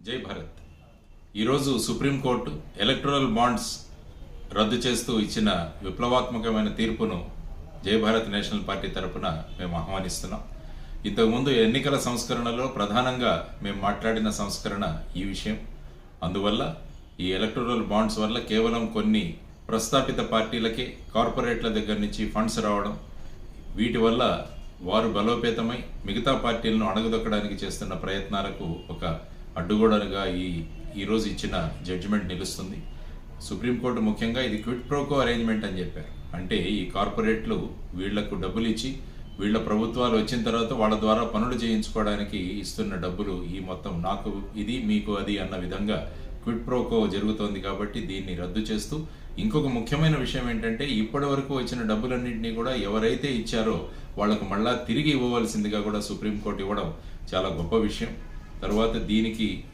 జై భారత్. ఈరోజు supreme court electoral bonds రద్దు చేస్తూ ఇచ్చిన విప్లవాత్మకమైన తీర్పును జై భారత్ నేషనల్ పార్టీ తరపున మేము ఆహ్వానిస్తున్నాం. ఇంతకుముందు ఎన్నికల సంస్కరణలో ప్రధానంగా మేము మాట్లాడిన సంస్కరణ ఈ విషయం. అందువల్ల ఈ ఎలక్టోరల్ బాండ్స్ వల్ల కేవలం కొన్ని ప్రస్థాపిత పార్టీలకే కార్పొరేట్ల దగ్గర నుంచి ఫండ్స్ రావడం, వీటి వల్ల వారు బలోపేతమై మిగతా పార్టీలను అణగదొక్కడానికి చేస్తున్న ప్రయత్నాలకు ఒక అడ్డుగోడలుగా ఈరోజు ఇచ్చిన జడ్జిమెంట్ నిలుస్తుంది. సుప్రీంకోర్టు ముఖ్యంగా ఇది క్విడ్ ప్రోకో అరేంజ్మెంట్ అని చెప్పారు. అంటే ఈ కార్పొరేట్లు వీళ్లకు డబ్బులు ఇచ్చి వీళ్ళ ప్రభుత్వాలు వచ్చిన తర్వాత వాళ్ళ ద్వారా పనులు చేయించుకోవడానికి ఇస్తున్న డబ్బులు ఈ మొత్తం నాకు ఇది మీకు అది అన్న విధంగా క్విడ్ ప్రోకో జరుగుతోంది. కాబట్టి దీన్ని రద్దు చేస్తూ ఇంకొక ముఖ్యమైన విషయం ఏంటంటే ఇప్పటి వరకు వచ్చిన డబ్బులన్నింటినీ కూడా ఎవరైతే ఇచ్చారో వాళ్లకు మళ్ళా తిరిగి ఇవ్వవలసిందిగా కూడా సుప్రీంకోర్టు ఇవ్వడం చాలా గొప్ప విషయం. తర్వాత దీనికి